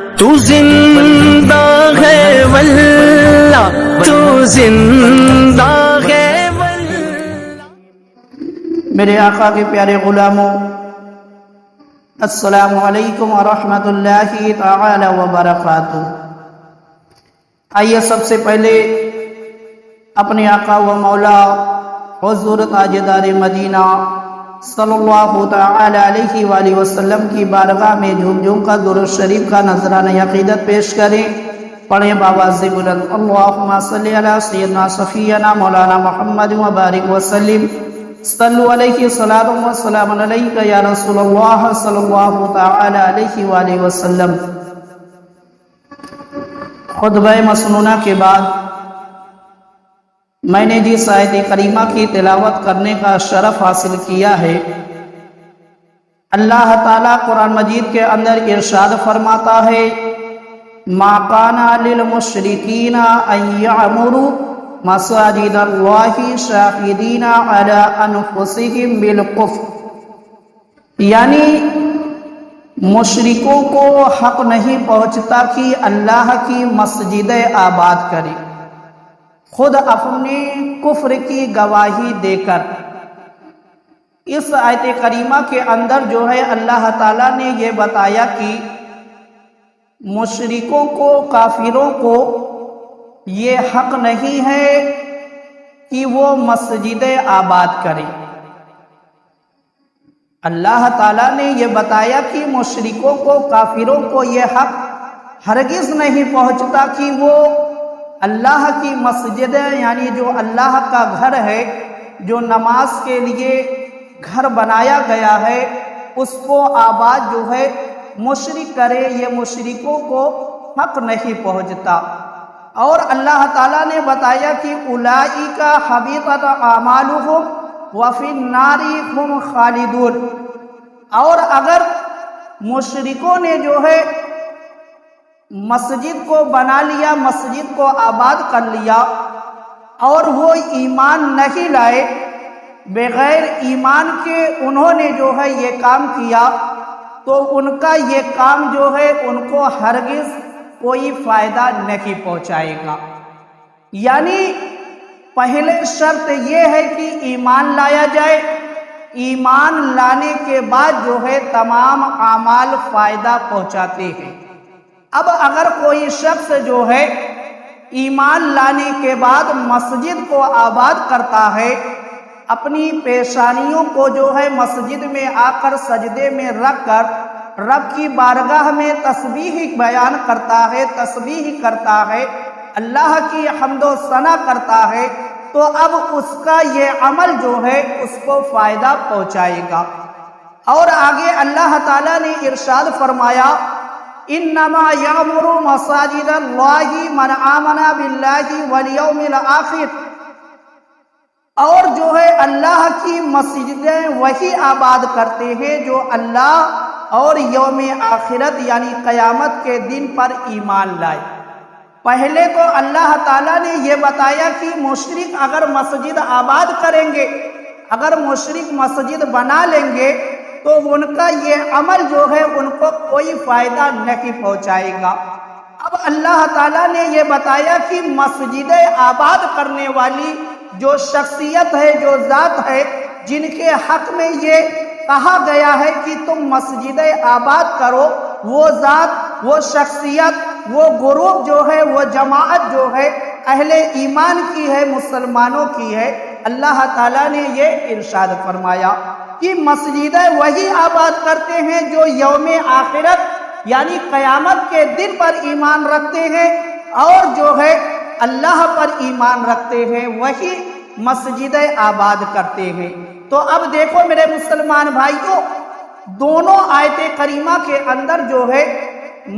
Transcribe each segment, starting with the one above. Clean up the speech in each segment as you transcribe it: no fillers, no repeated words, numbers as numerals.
تو زندہ ہے واللہ، تو زندہ ہے واللہ۔ میرے آقا کے پیارے غلاموں، السلام علیکم ورحمۃ اللہ تعالی وبرکاتہ۔ آئیے سب سے پہلے اپنے آقا و مولا حضور تاجدار مدینہ صلی اللہ تعالی علیہ وآلہ وسلم کی بارگاہ میں جھوم جھوم کا درود شریف کا نذرانہ عقیدت پیش کریں۔ پڑھیں بآواز بلند، اللہم صلی علی سیدنا صفینا مولانا محمد وبارک وسلم، صلو علیہ صلاۃ و سلام علیک یا رسول اللہ صلی اللہ تعالی علیہ وآلہ وسلم۔ خطبہ مسنونہ کے بعد میں نے جس آیت کریمہ کی تلاوت کرنے کا شرف حاصل کیا ہے، اللہ تعالیٰ قرآن مجید کے اندر ارشاد فرماتا ہے، ما کان للمشرکین ان یعمروا مساجد اللہ شاہدین علی انفسہم بالکفر، یعنی مشرکوں کو حق نہیں پہنچتا کہ اللہ کی مسجدیں آباد کرے خود اپنے کفر کی گواہی دے کر۔ اس آیت کریمہ کے اندر جو ہے اللہ تعالیٰ نے یہ بتایا کہ مشرکوں کو، کافروں کو یہ حق نہیں ہے کہ وہ مسجدیں آباد کریں۔ اللہ تعالیٰ نے یہ بتایا کہ مشرکوں کو، کافروں کو یہ حق ہرگز نہیں پہنچتا کہ وہ اللہ کی مسجدیں، یعنی جو اللہ کا گھر ہے، جو نماز کے لیے گھر بنایا گیا ہے، اس کو آباد جو ہے مشرک کرے۔ یہ مشرکوں کو حق نہیں پہنچتا۔ اور اللہ تعالیٰ نے بتایا کہ اولئک حبطت اعمالہم وفی النار ہم خالدون، اور اگر مشرکوں نے جو ہے مسجد کو بنا لیا، مسجد کو آباد کر لیا، اور وہ ایمان نہیں لائے، بغیر ایمان کے انہوں نے جو ہے یہ کام کیا، تو ان کا یہ کام جو ہے ان کو ہرگز کوئی فائدہ نہیں پہنچائے گا۔ یعنی پہلے شرط یہ ہے کہ ایمان لایا جائے، ایمان لانے کے بعد جو ہے تمام اعمال فائدہ پہنچاتے ہیں۔ اب اگر کوئی شخص جو ہے ایمان لانے کے بعد مسجد کو آباد کرتا ہے، اپنی پیشانیوں کو جو ہے مسجد میں آ کر سجدے میں رکھ کر رب کی بارگاہ میں تسبیح بیان کرتا ہے، تسبیح کرتا ہے، اللہ کی حمد و ثنا کرتا ہے، تو اب اس کا یہ عمل جو ہے اس کو فائدہ پہنچائے گا۔ اور آگے اللہ تعالیٰ نے ارشاد فرمایا، انما یعمر مساجد اللہ من آمن باللہ والیوم الآخر، اور جو ہے اللہ کی مسجدیں وہی آباد کرتے ہیں جو اللہ اور یوم آخرت یعنی قیامت کے دن پر ایمان لائے۔ پہلے تو اللہ تعالیٰ نے یہ بتایا کہ مشرک اگر مسجد آباد کریں گے، اگر مشرک مسجد بنا لیں گے، تو ان کا یہ عمل جو ہے ان کو کوئی فائدہ نہیں پہنچائے گا۔ اب اللہ تعالیٰ نے یہ بتایا کہ مسجدیں آباد کرنے والی جو شخصیت ہے، جو ذات ہے، جن کے حق میں یہ کہا گیا ہے کہ تم مسجدیں آباد کرو، وہ ذات، وہ شخصیت، وہ گروپ جو ہے، وہ جماعت جو ہے اہل ایمان کی ہے، مسلمانوں کی ہے۔ اللہ تعالیٰ نے یہ ارشاد فرمایا کہ مسجدیں وہی آباد کرتے ہیں جو یوم آخرت یعنی قیامت کے دن پر ایمان رکھتے ہیں، اور جو ہے اللہ پر ایمان رکھتے ہیں، وہی مسجدیں آباد کرتے ہیں۔ تو اب دیکھو میرے مسلمان بھائیوں، دونوں آیت کریمہ کے اندر جو ہے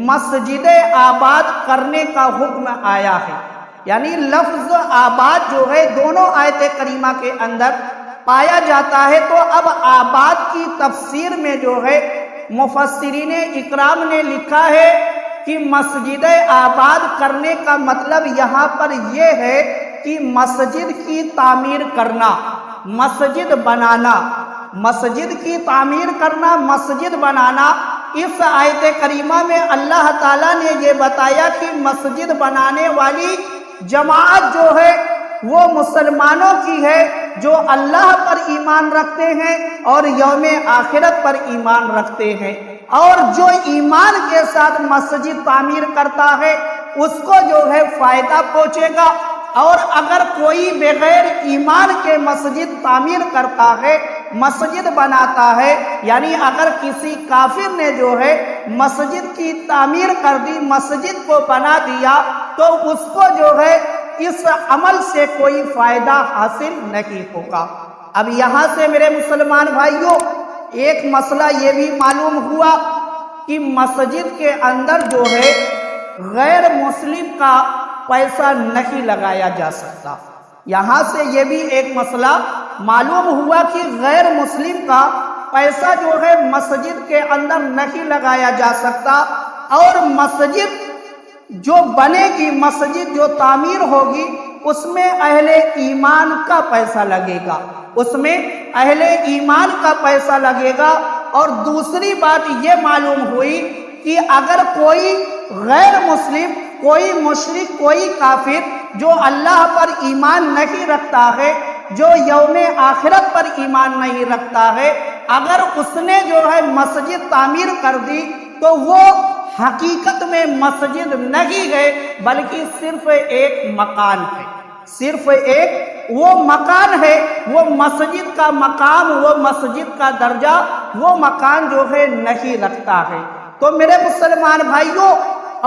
مسجدیں آباد کرنے کا حکم آیا ہے، یعنی لفظ آباد جو ہے دونوں آیت کریمہ کے اندر پایا جاتا ہے۔ تو اب آباد کی تفسیر میں جو ہے مفسرین اکرام نے لکھا ہے کہ مسجدیں آباد کرنے کا مطلب یہاں پر یہ ہے کہ مسجد کی تعمیر کرنا، مسجد بنانا، مسجد کی تعمیر کرنا، مسجد بنانا، اس آیت کریمہ میں اللہ تعالیٰ نے یہ بتایا کہ مسجد بنانے والی جماعت جو ہے وہ مسلمانوں کی ہے جو اللہ پر ایمان رکھتے ہیں اور یوم آخرت پر ایمان رکھتے ہیں، اور جو ایمان کے ساتھ مسجد تعمیر کرتا ہے اس کو جو ہے فائدہ پہنچے گا، اور اگر کوئی بغیر ایمان کے مسجد تعمیر کرتا ہے، مسجد بناتا ہے، یعنی اگر کسی کافر نے جو ہے مسجد کی تعمیر کر دی، مسجد کو بنا دیا، تو اس کو جو ہے اس عمل سے کوئی فائدہ حاصل نہیں ہوگا۔ اب یہاں سے میرے مسلمان بھائیوں ایک مسئلہ یہ بھی معلوم ہوا کہ مسجد کے اندر جو ہے غیر مسلم کا پیسہ نہیں لگایا جا سکتا۔ یہاں سے یہ بھی ایک مسئلہ معلوم ہوا کہ غیر مسلم کا پیسہ جو ہے مسجد کے اندر نہیں لگایا جا سکتا، اور مسجد جو بنے گی، مسجد جو تعمیر ہوگی، اس میں اہل ایمان کا پیسہ لگے گا، اس میں اہل ایمان کا پیسہ لگے گا۔ اور دوسری بات یہ معلوم ہوئی کہ اگر کوئی غیر مسلم، کوئی مشرک، کوئی کافر جو اللہ پر ایمان نہیں رکھتا ہے، جو یوم آخرت پر ایمان نہیں رکھتا ہے، اگر اس نے جو ہے مسجد تعمیر کر دی تو وہ حقیقت میں مسجد نہیں ہے بلکہ صرف ایک مکان ہے، صرف ایک وہ مکان ہے، وہ مسجد کا مقام، وہ مسجد کا درجہ، وہ مکان جو ہے نہیں رکھتا ہے۔ تو میرے مسلمان بھائیوں،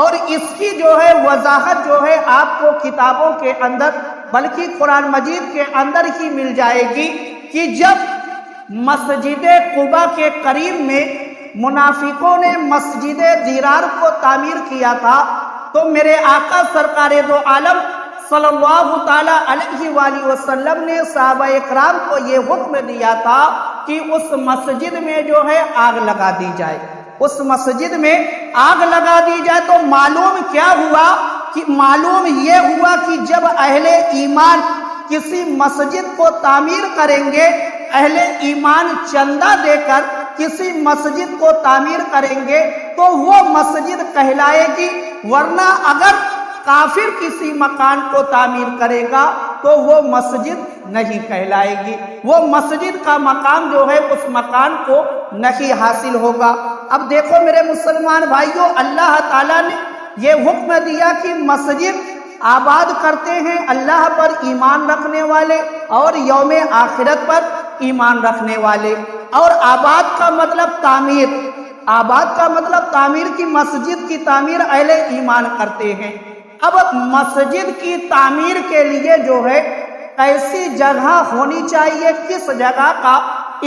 اور اس کی جو ہے وضاحت جو ہے آپ کو کتابوں کے اندر بلکہ قرآن مجید کے اندر ہی مل جائے گی کہ جب مسجد قباء کے قریب میں منافقوں نے مسجد ضرار کو تعمیر کیا تھا، تو میرے آقا سرکار دو عالم صلی اللہ تعالی علیہ وآلہ وسلم نے صحابہ اکرام کو یہ حکم دیا تھا کہ اس مسجد میں جو ہے آگ لگا دی جائے، اس مسجد میں آگ لگا دی جائے۔ تو معلوم کیا ہوا کہ معلوم یہ ہوا کہ جب اہل ایمان کسی مسجد کو تعمیر کریں گے، اہل ایمان چندہ دے کر کسی مسجد کو تعمیر کریں گے تو وہ مسجد کہلائے گی، ورنہ اگر کافر کسی مکان کو تعمیر کرے گا تو وہ مسجد نہیں کہلائے گی، وہ مسجد کا مقام جو ہے اس مکان کو نہیں حاصل ہوگا۔ اب دیکھو میرے مسلمان بھائیوں، اللہ تعالیٰ نے یہ حکم دیا کہ مسجد آباد کرتے ہیں اللہ پر ایمان رکھنے والے اور یوم آخرت پر ایمان رکھنے والے، اور آباد کا مطلب تعمیر، آباد کا مطلب تعمیر کی مسجد کی تعمیر اہل ایمان کرتے ہیں۔ اب مسجد کی تعمیر کے لیے جو ہے ایسی جگہ ہونی چاہیے، کس جگہ کا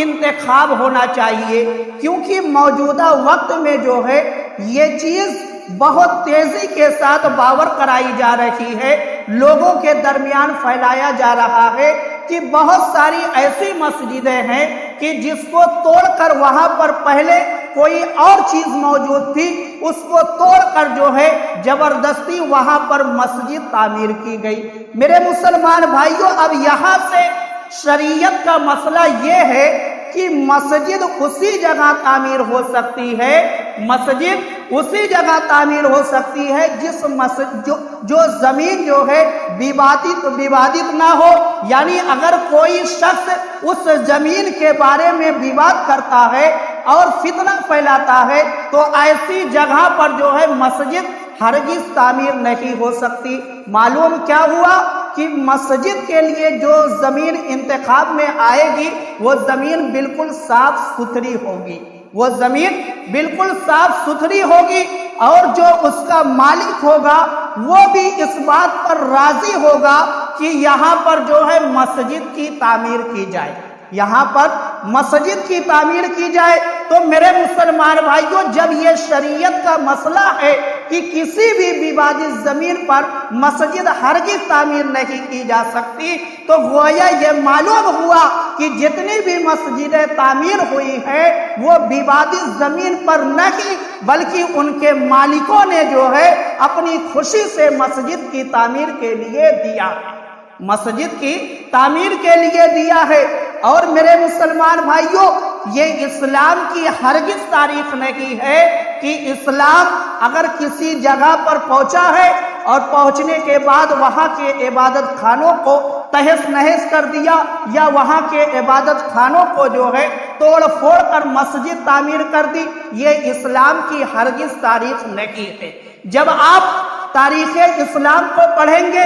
انتخاب ہونا چاہیے، کیونکہ موجودہ وقت میں جو ہے یہ چیز بہت تیزی کے ساتھ باور کرائی جا رہی ہے، لوگوں کے درمیان پھیلایا جا رہا ہے کہ بہت ساری ایسی مسجدیں ہیں کہ جس کو توڑ کر وہاں پر پہلے کوئی اور چیز موجود تھی، اس کو توڑ کر جو ہے زبردستی وہاں پر مسجد تعمیر کی گئی۔ میرے مسلمان بھائیوں، اب یہاں سے شریعت کا مسئلہ یہ ہے کہ مسجد اسی جگہ تعمیر ہو سکتی ہے، مسجد اسی جگہ تعمیر ہو سکتی ہے جس مسجد جو زمین جو ہے ووادت نہ ہو، یعنی اگر کوئی شخص اس زمین کے بارے میں وواد کرتا ہے اور فتنہ پھیلاتا ہے تو ایسی جگہ پر جو ہے مسجد ہرگز تعمیر نہیں ہو سکتی۔ معلوم کیا ہوا کہ مسجد کے لیے جو زمین انتخاب میں آئے گی وہ زمین بالکل صاف ستھری ہوگی، وہ زمین بالکل صاف ستھری ہوگی، اور جو اس کا مالک ہوگا وہ بھی اس بات پر راضی ہوگا کہ یہاں پر جو ہے مسجد کی تعمیر کی جائے، یہاں پر مسجد کی تعمیر کی جائے۔ تو میرے مسلمان بھائیوں، جب یہ شریعت کا مسئلہ ہے کہ کسی بھی ووادت زمین پر مسجد ہرگز تعمیر نہیں کی جا سکتی، تو گویا یہ معلوم ہوا کہ جتنی بھی مسجدیں تعمیر ہوئی ہیں وہ ووادت زمین پر نہیں بلکہ ان کے مالکوں نے جو ہے اپنی خوشی سے مسجد کی تعمیر کے لیے دیا ہے، مسجد کی تعمیر کے لیے دیا ہے۔ اور میرے مسلمان بھائیوں، یہ اسلام کی ہرگز تاریخ نہیں ہے کہ اسلام اگر کسی جگہ پر پہنچا ہے اور پہنچنے کے بعد وہاں کے عبادت خانوں کو تہس نہس کر دیا یا وہاں کے عبادت خانوں کو جو ہے توڑ پھوڑ کر مسجد تعمیر کر دی، یہ اسلام کی ہرگز تاریخ نہیں ہے۔ جب آپ تاریخ اسلام کو پڑھیں گے،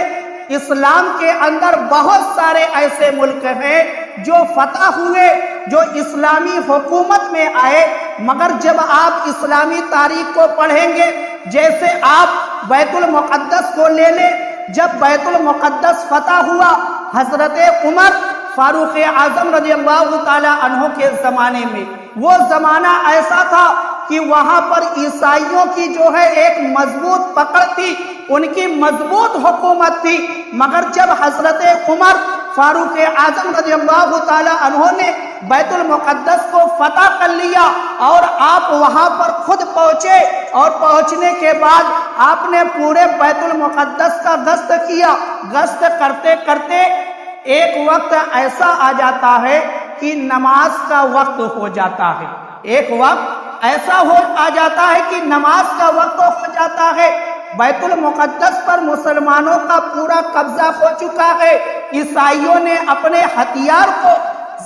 اسلام کے اندر بہت سارے ایسے ملک ہیں جو فتح ہوئے، جو اسلامی حکومت میں آئے، مگر جب آپ اسلامی تاریخ کو پڑھیں گے، جیسے آپ بیت المقدس کو لے لیں، جب بیت المقدس فتح ہوا حضرت عمر فاروق اعظم رضی اللہ تعالی عنہ کے زمانے میں، وہ زمانہ ایسا تھا کہ وہاں پر عیسائیوں کی جو ہے ایک مضبوط پکڑ تھی، ان کی مضبوط حکومت تھی، مگر جب حضرت عمر فاروق اعظم رضی اللہ تعالی عنہ نے بیت المقدس کو فتح کر لیا اور آپ وہاں پر خود پہنچے، اور پہنچنے کے بعد آپ نے پورے بیت المقدس کا گشت کیا، گشت کرتے کرتے ایک وقت ایسا آ جاتا ہے کہ نماز کا وقت ہو جاتا ہے، ایک وقت ایسا آ جاتا ہے کہ نماز کا وقت ہو جاتا ہے، بیت المقدس پر مسلمانوں کا پورا قبضہ ہو چکا ہے، عیسائیوں نے اپنے ہتھیار کو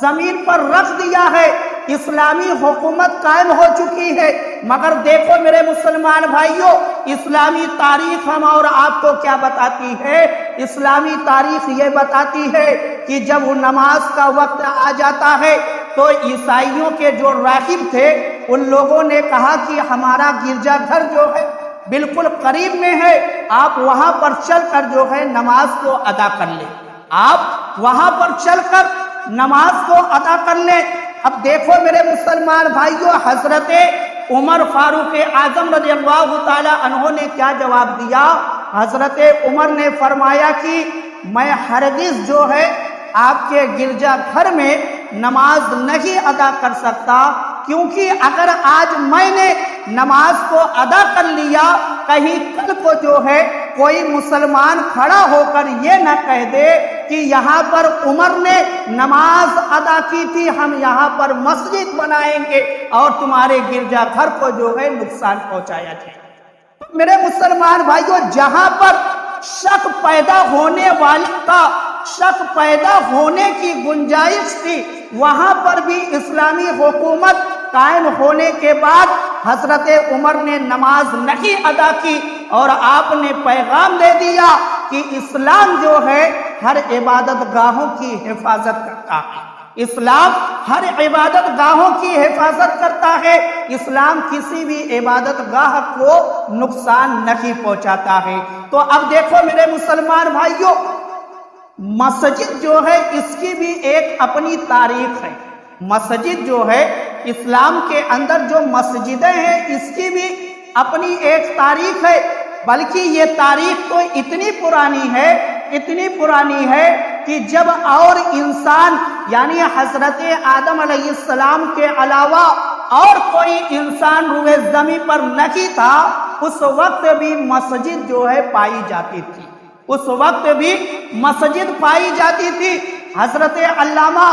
زمین پر رکھ دیا ہے، اسلامی حکومت قائم ہو چکی ہے، مگر دیکھو میرے مسلمان بھائیوں، اسلامی تاریخ ہم اور آپ کو کیا بتاتی ہے؟ اسلامی تاریخ یہ بتاتی ہے کہ جب نماز کا وقت آ جاتا ہے تو عیسائیوں کے جو راہب تھے ان لوگوں نے کہا کہ ہمارا گرجا گھر جو ہے بالکل قریب میں ہے، آپ وہاں پر چل کر جو ہے نماز کو ادا کر لیں، آپ وہاں پر چل کر نماز کو ادا کر لیں۔ اب دیکھو میرے مسلمان بھائیوں، حضرت عمر فاروق اعظم رضی اللہ تعالی عنہ نے کیا جواب دیا؟ حضرت عمر نے فرمایا کہ میں ہرگز جو ہے آپ کے گرجا گھر میں نماز نہیں ادا کر سکتا، کیونکہ اگر آج میں نے نماز کو ادا کر لیا، کہیں کل کو جو ہے کوئی مسلمان کھڑا ہو کر یہ نہ کہہ دے کہ یہاں پر عمر نے نماز ادا کی تھی، ہم یہاں پر مسجد بنائیں گے اور تمہارے گرجا گھر کو جو ہے نقصان پہنچایا جائے۔ میرے مسلمان بھائیوں، جہاں پر شک پیدا ہونے والا تھا، شک پیدا ہونے کی گنجائش تھی، وہاں پر بھی اسلامی حکومت قائم ہونے کے بعد حضرت عمر نے نماز نہیں ادا کی اور آپ نے پیغام دے دیا کہ اسلام جو ہے ہر عبادت گاہوں کی حفاظت کرتا ہے، اسلام ہر عبادت گاہوں کی حفاظت کرتا ہے، اسلام کسی بھی عبادت گاہ کو نقصان نہیں پہنچاتا ہے۔ تو اب دیکھو میرے مسلمان بھائیوں، مسجد جو ہے اس کی بھی ایک اپنی تاریخ ہے، مسجد جو ہے اسلام کے اندر جو مسجدیں ہیں اس کی بھی اپنی ایک تاریخ ہے، بلکہ یہ تاریخ تو اتنی پرانی ہے کہ جب اور انسان یعنی حضرت آدم علیہ السلام کے علاوہ اور کوئی انسان روئے زمین پر نہیں تھا، اس وقت بھی مسجد جو ہے پائی جاتی تھی، اس وقت بھی مسجد پائی جاتی تھی۔ حضرت علامہ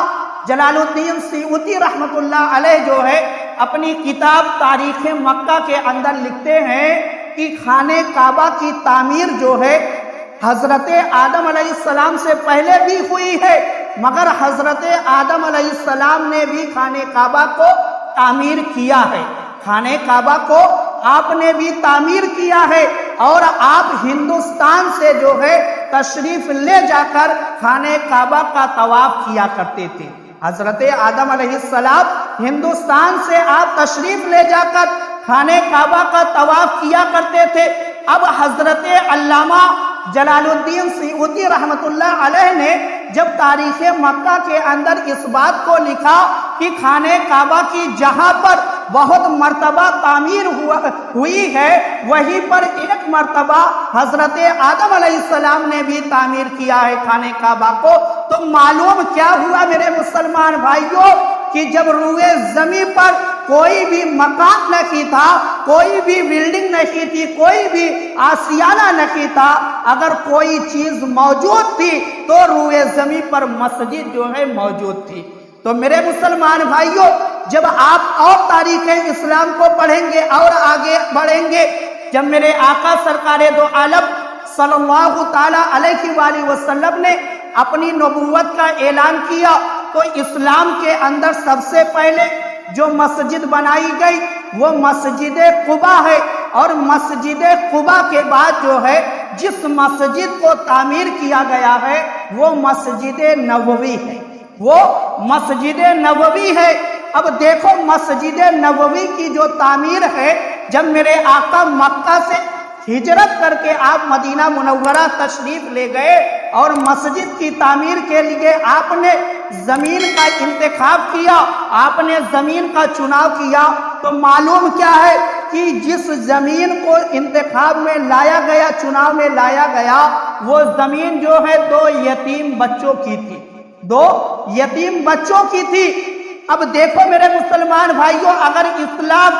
جلال الدین سیوطی رحمت اللہ علیہ جو ہے اپنی کتاب تاریخ مکہ کے اندر لکھتے ہیں کہ خانہ کعبہ کی تعمیر جو ہے حضرت آدم علیہ السلام سے پہلے بھی ہوئی ہے، مگر حضرت آدم علیہ السلام نے بھی خانہ کعبہ کو تعمیر کیا ہے، خانہ کعبہ کو آپ نے بھی تعمیر کیا ہے، اور آپ ہندوستان سے جو ہے تشریف لے جا کر خانہ کعبہ کا طواف کیا کرتے تھے۔ حضرت آدم علیہ السلام ہندوستان سے آپ تشریف لے جا کر خانہ کعبہ کا طواف کیا کرتے تھے۔ اب حضرت علامہ جلال الدین سیوطی رحمت اللہ علیہ نے جب تاریخ مکہ کے اندر اس بات کو لکھا کہ خانہ کعبہ کی جہاں پر بہت مرتبہ تعمیر ہوئی ہے، وہیں پر ایک مرتبہ حضرت آدم علیہ السلام نے بھی تعمیر کیا ہے خانہ کعبہ کو، تو معلوم کیا ہوا میرے مسلمان بھائیوں کہ جب روئے زمین پر کوئی بھی مکان نہیں تھا، کوئی بھی بلڈنگ نہیں تھی، کوئی بھی آشیانہ نہیں تھا، اگر کوئی چیز موجود تھی تو روئے زمین پر مسجد جو ہے موجود تھی۔ تو میرے مسلمان بھائیوں، جب آپ اور تاریخ اسلام کو پڑھیں گے اور آگے بڑھیں گے، جب میرے آقا سرکار دو عالم صلی اللہ تعالیٰ علیہ وآلہ وسلم نے اپنی نبوت کا اعلان کیا تو اسلام کے اندر سب سے پہلے جو مسجد بنائی گئی وہ مسجد قباء ہے، اور مسجد قباء کے بعد جو ہے جس مسجد کو تعمیر کیا گیا ہے وہ مسجد نبوی ہے، وہ مسجد نبوی ہے۔ اب دیکھو مسجد نبوی کی جو تعمیر ہے، جب میرے آقا مکہ سے ہجرت کر کے آپ مدینہ منورہ تشریف لے گئے اور مسجد کی تعمیر کے لیے آپ نے زمین کا انتخاب کیا، آپ نے زمین کا چناؤ کیا، تو معلوم کیا ہے کہ جس زمین کو انتخاب میں لایا گیا، چناؤ میں لایا گیا، وہ زمین جو ہے 2 یتیم بچوں کی تھی، 2 یتیم بچوں کی تھی۔ اب دیکھو میرے مسلمان بھائیوں، اگر اسلام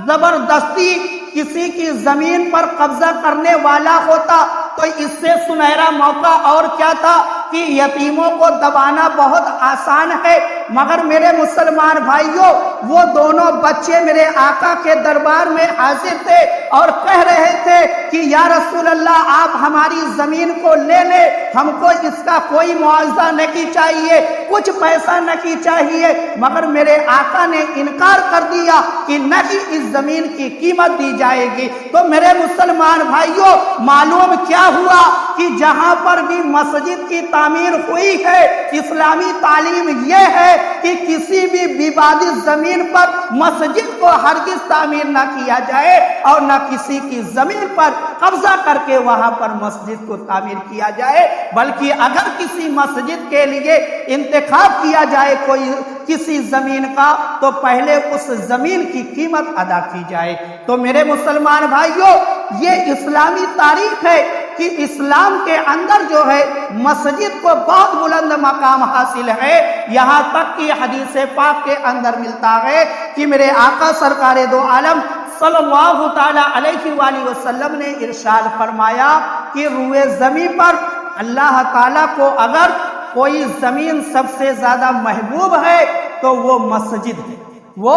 زبردستی کسی کی زمین پر قبضہ کرنے والا ہوتا تو اس سے سنہرا موقع اور کیا تھا کہ یتیموں کو دبانا بہت آسان ہے، مگر میرے مسلمان بھائیوں وہ دونوں بچے میرے آقا کے دربار میں حاضر تھے اور کہہ رہے تھے کہ یا رسول اللہ آپ ہماری زمین کو لے لیں، ہم کو اس کا کوئی معاوضہ نہیں چاہیے، کچھ پیسہ نہیں چاہیے، مگر میرے آقا نے انکار کر دیا کہ نہیں اس زمین کی قیمت دی جائے گی۔ تو میرے مسلمان بھائیوں معلوم کیا ہوا کہ جہاں پر بھی مسجد کی تعمیر ہوئی ہے، اسلامی تعلیم یہ ہے کہ کسی بھی ووادت زمین پر مسجد کو ہرگز تعمیر نہ کیا جائے اور نہ کسی کی زمین پر قبضہ کر کے وہاں پر مسجد کو تعمیر کیا جائے، بلکہ اگر کسی مسجد کے لیے انتخاب کیا جائے کوئی کسی زمین کا تو پہلے اس زمین کی قیمت ادا کی جائے۔ تو میرے مسلمان بھائیوں یہ اسلامی تاریخ ہے کہ اسلام کے اندر جو ہے مسجد کو بہت بلند مقام حاصل ہے، یہاں تک کہ حدیث پاک کے اندر ملتا ہے کہ میرے آقا سرکار دو عالم صلی اللہ تعالیٰ علیہ وآلہ وسلم نے ارشاد فرمایا کہ روئے زمین پر اللہ تعالیٰ کو اگر کوئی زمین سب سے زیادہ محبوب ہے تو وہ مسجد ہے، وہ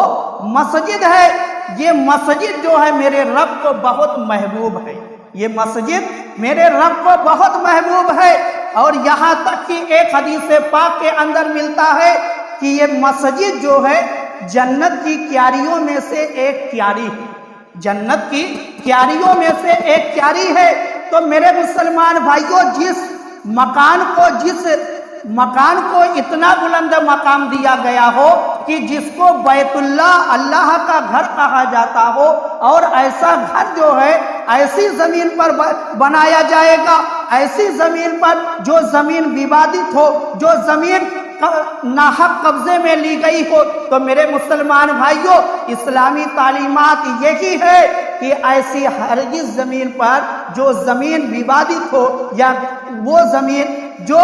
مسجد ہے۔ یہ مسجد جو ہے میرے رب کو بہت محبوب ہے، یہ مسجد میرے رب کو بہت محبوب ہے، اور یہاں تک کہ ایک حدیث پاک کے اندر ملتا ہے کہ یہ مسجد جو ہے جنت کی کیاریوں میں سے ایک کیاری ہے، جنت کی کیاریوں میں سے ایک کیاری ہے۔ تو میرے مسلمان بھائیوں جس مکان کو اتنا بلند مقام دیا گیا ہو کہ جس کو بیت اللہ اللہ کا گھر کہا جاتا ہو، اور ایسا گھر جو ہے ایسی زمین پر بنایا جائے گا، ایسی زمین پر جو زمین ووادت ہو، جو زمین ناحق قبضے میں لی گئی ہو، تو میرے مسلمان بھائیوں اسلامی تعلیمات یہی ہے کہ ایسی ہرگز زمین پر جو زمین ووادت ہو یا وہ زمین جو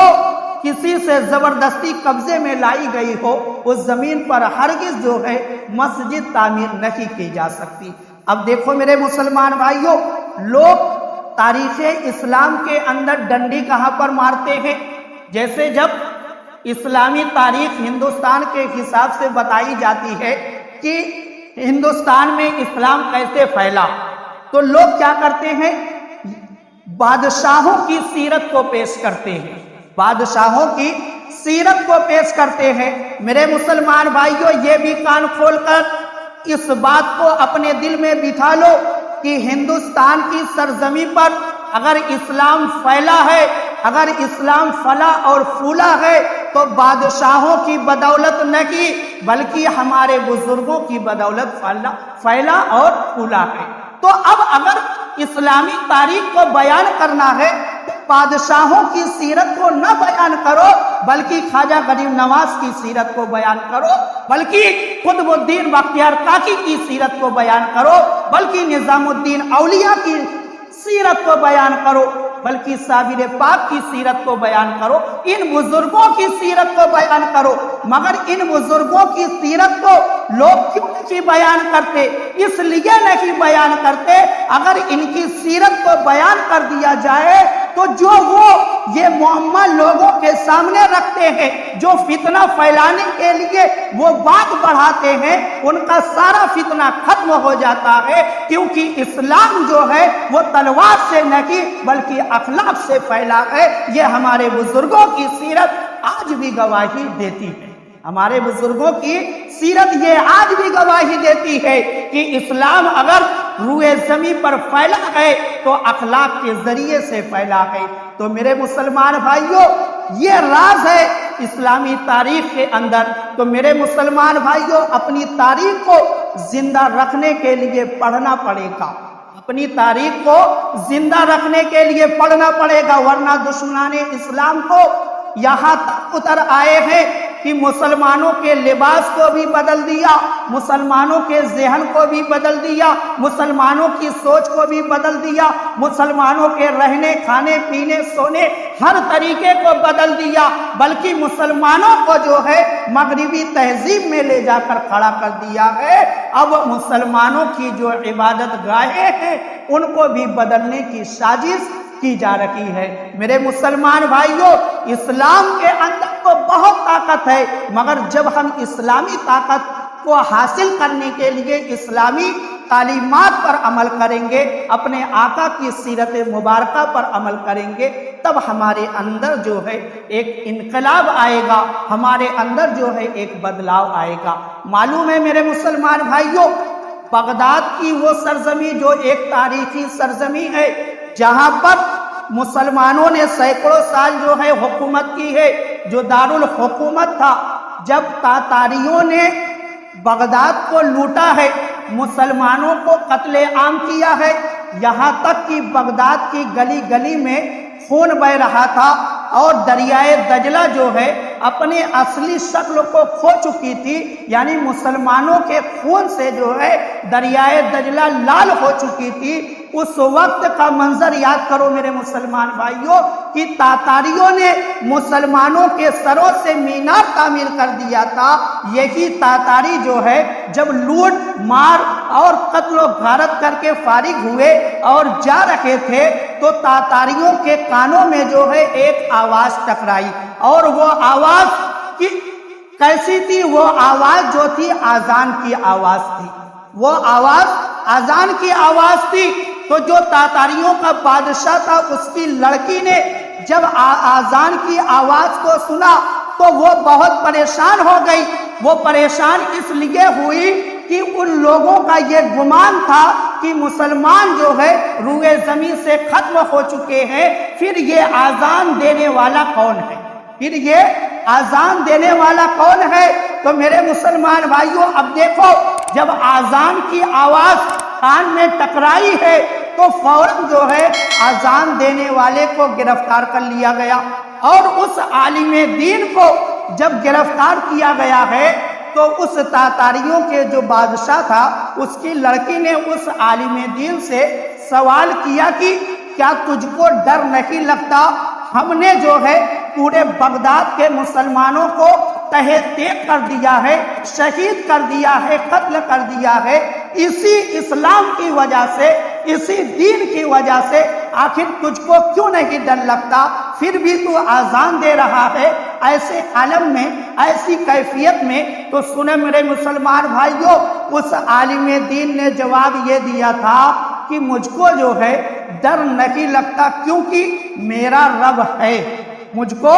کسی سے زبردستی قبضے میں لائی گئی ہو، اس زمین پر ہرگز جو ہے مسجد تعمیر نہیں کی جا سکتی۔ اب دیکھو میرے مسلمان بھائیوں، لوگ تاریخ اسلام کے اندر ڈنڈی کہاں پر مارتے ہیں؟ جیسے جب اسلامی تاریخ ہندوستان کے حساب سے بتائی جاتی ہے کہ ہندوستان میں اسلام کیسے پھیلا، تو لوگ کیا کرتے ہیں؟ بادشاہوں کی سیرت کو پیش کرتے ہیں، بادشاہوں کی سیرت کو پیش کرتے ہیں۔ میرے مسلمان بھائیوں یہ بھی کان کھول کر اس بات کو اپنے دل میں بٹھا لو کہ ہندوستان کی سرزمین پر اگر اسلام پھیلا ہے، اگر اسلام پھلا اور پھولا ہے تو بادشاہوں کی بدولت نہیں بلکہ ہمارے بزرگوں کی بدولت پھیلا اور پھولا ہے۔ تو اب اگر اسلامی تاریخ کو بیان کرنا ہے تو بادشاہوں کی سیرت کو نہ بیان کرو بلکہ خواجہ غریب نواز کی سیرت کو بیان کرو، بلکہ قطب الدین بختیار کاکی کی سیرت کو بیان کرو، بلکہ نظام الدین اولیاء کی سیرت کو بیان کرو، بلکہ صابر پاک کی سیرت کو بیان کرو، ان بزرگوں کی سیرت کو بیان کرو۔ مگر ان بزرگوں کی سیرت کو لوگ کیوں نہیں بیان کرتے؟ اس لیے نہیں بیان کرتے، اگر ان کی سیرت کو بیان کر دیا جائے تو جو وہ یہ معمہ لوگوں کے سامنے رکھتے ہیں، جو فتنہ پھیلانے کے لیے وہ بات بڑھاتے ہیں، ان کا سارا فتنہ ختم ہو جاتا ہے، کیونکہ اسلام جو ہے وہ تلوار سے نہیں بلکہ اخلاق سے پھیلا ہے۔ یہ ہمارے بزرگوں کی سیرت آج بھی گواہی دیتی ہے، ہمارے بزرگوں کی سیرت یہ آج بھی گواہی دیتی ہے کہ اسلام اگر روئے زمین پر پھیلا ہے تو اخلاق کے ذریعے سے پھیلا ہے۔ تو میرے مسلمان بھائیوں، یہ راز ہے اسلامی تاریخ کے اندر۔ تو میرے مسلمان بھائیوں، اپنی تاریخ کو زندہ رکھنے کے لیے پڑھنا پڑے گا، اپنی تاریخ کو زندہ رکھنے کے لیے پڑھنا پڑے گا، ورنہ دشمنان اسلام کو یہاں تک اتر آئے ہیں کہ مسلمانوں کے لباس کو بھی بدل دیا، مسلمانوں کے ذہن کو بھی بدل دیا، مسلمانوں کی سوچ کو بھی بدل دیا، مسلمانوں کے رہنے کھانے پینے سونے ہر طریقے کو بدل دیا، بلکہ مسلمانوں کو جو ہے مغربی تہذیب میں لے جا کر کھڑا کر دیا ہے۔ اب مسلمانوں کی جو عبادت گاہیں ہیں ان کو بھی بدلنے کی سازش کی جا رہی ہے۔ میرے مسلمان بھائیوں، اسلام کے اندر تو بہت طاقت ہے، مگر جب ہم اسلامی طاقت کو حاصل کرنے کے لیے اسلامی تعلیمات پر عمل کریں گے، اپنے آقا کی سیرت مبارکہ پر عمل کریں گے، تب ہمارے اندر جو ہے ایک انقلاب آئے گا، ہمارے اندر جو ہے ایک بدلاؤ آئے گا۔ معلوم ہے میرے مسلمان بھائیوں، بغداد کی وہ سرزمین جو ایک تاریخی سرزمین ہے، جہاں پر مسلمانوں نے سینکڑوں سال جو ہے حکومت کی ہے، جو دارالحکومت تھا، جب تاتاریوں نے بغداد کو لوٹا ہے، مسلمانوں کو قتل عام کیا ہے، یہاں تک کہ بغداد کی گلی گلی میں خون بہ رہا تھا، اور دریائے دجلہ جو ہے اپنے اصلی شکل کو کھو چکی تھی، یعنی مسلمانوں کے خون سے جو ہے دریائے دجلہ لال ہو چکی تھی۔ اس وقت کا منظر یاد کرو میرے مسلمان بھائیوں کہ تاتاریوں نے مسلمانوں کے سروں سے مینار تعمیر کر دیا تھا۔ یہی تاتاری جو ہے جب لوٹ مار اور قتل و غارت کر کے فارغ ہوئے اور جا رہے تھے تو تاتاریوں کے کانوں میں جو ہے ایک آواز ٹکرائی، اور وہ آواز کی کیسی تھی؟ وہ آواز جو تھی آذان کی آواز تھی، وہ آواز آذان کی آواز تھی۔ تو جو تاتاریوں کا بادشاہ تھا، اس کی لڑکی نے جب آذان کی آواز کو سنا تو وہ بہت پریشان ہو گئی۔ وہ پریشان اس لیے ہوئی کہ ان لوگوں کا یہ گمان تھا کہ مسلمان جو ہے روئے زمین سے ختم ہو چکے ہیں، پھر یہ آذان دینے والا کون ہے؟ پھر یہ آذان دینے والا کون ہے؟ تو میرے مسلمان بھائیوں، اب دیکھو، جب آذان کی آواز کان میں ٹکرائی ہے تو فوراً جو ہے آذان دینے والے کو گرفتار کر لیا گیا، اور اس عالم دین کو جب گرفتار کیا گیا ہے تو اس تاتاریوں کے جو بادشاہ تھا، اس کی لڑکی نے اس عالم دین سے سوال کیا کہ کیا تجھ کو ڈر نہیں لگتا؟ ہم نے جو ہے پورے بغداد کے مسلمانوں کو تہہ تیغ کر دیا ہے، شہید کر دیا ہے، قتل کر دیا ہے، اسی اسلام کی وجہ سے، اسی دین کی وجہ سے، آخر تجھ کو کیوں نہیں ڈر لگتا؟ پھر بھی تو آذان دے رہا ہے ایسے عالم میں، ایسی کیفیت میں۔ تو سنیں میرے مسلمان بھائیوں، اس عالم دین نے جواب یہ دیا تھا کہ مجھ کو جو ہے ڈر نہیں لگتا، کیونکہ میرا رب ہے، مجھ کو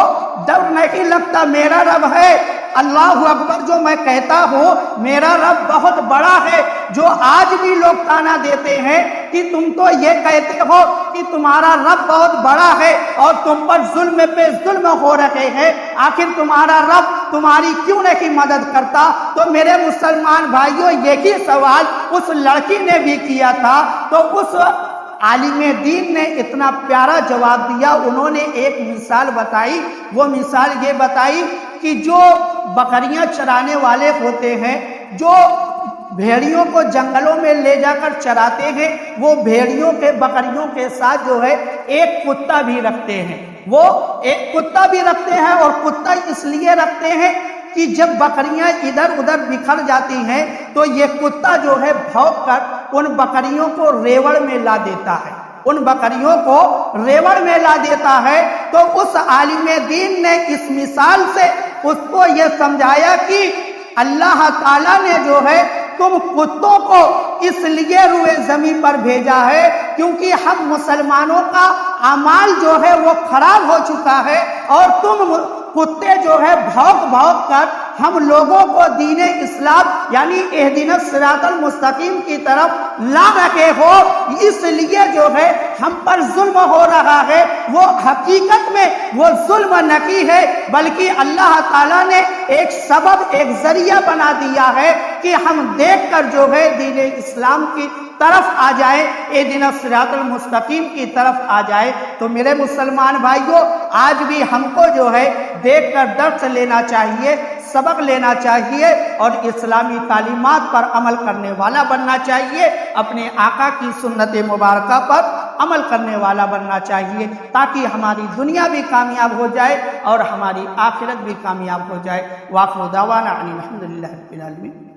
ڈر نہیں لگتا، میرا رب ہے۔ اللہ اکبر جو میں کہتا ہوں، میرا رب بہت بڑا ہے، جو آج بھی لوگ تانا دیتے ہیں کہ تم تو یہ کہتے ہو کہ تمہارا رب بہت بڑا ہے اور تم پر ظلم پہ ظلم ہو رہے ہیں، آخر تمہارا رب تمہاری کیوں نہیں مدد کرتا؟ تو میرے مسلمان بھائیوں، یہی سوال اس لڑکی نے بھی کیا تھا، تو اس عالم دین نے اتنا پیارا جواب دیا۔ انہوں نے ایک مثال بتائی، وہ مثال یہ بتائی کہ جو بکریاں چرانے والے ہوتے ہیں، جو بھیڑیوں کو جنگلوں میں لے جا کر چراتے ہیں، وہ بھیڑیوں کے بکریوں کے ساتھ جو ہے ایک کتا بھی رکھتے ہیں، وہ ایک کتا بھی رکھتے ہیں، اور کتا اس لیے رکھتے ہیں کہ جب بکریاں ادھر ادھر بکھر جاتی ہیں تو یہ کتا جو ہے بھونک کر ان بکریوں کو ریوڑ میں لا دیتا ہے، ان بکریوں کو ریوڑ میں لا دیتا ہے، تو اس عالم دین نے اس مثال سے اس کو یہ سمجھایا کہ اللہ تعالیٰ نے جو ہے تم کتوں کو اس لیے روئے زمین پر بھیجا ہے کیونکہ ہم مسلمانوں کا اعمال جو ہے وہ خراب ہو چکا ہے، اور تم کتے جو ہے بھونک بھونک کر ہم لوگوں کو دین اسلام یعنی اہدنا الصراط المستقیم کی طرف لا رہے ہو، اس لیے جو ہے ہم پر ظلم ہو رہا ہے۔ وہ حقیقت میں وہ ظلم نہیں ہے، بلکہ اللہ تعالیٰ نے ایک سبب، ایک ذریعہ بنا دیا ہے کہ ہم دیکھ کر جو ہے دین اسلام کی طرف آ جائے، اہدنا الصراط المستقیم کی طرف آ جائے۔ تو میرے مسلمان بھائیوں، آج بھی ہم کو جو ہے دیکھ کر درس لینا چاہیے، سبق لینا چاہیے، اور اسلامی تعلیمات پر عمل کرنے والا بننا چاہیے، اپنے آقا کی سنت مبارکہ پر عمل کرنے والا بننا چاہیے، تاکہ ہماری دنیا بھی کامیاب ہو جائے اور ہماری آخرت بھی کامیاب ہو جائے۔ وآخر دعوانا ان الحمدللہ رب العالمین۔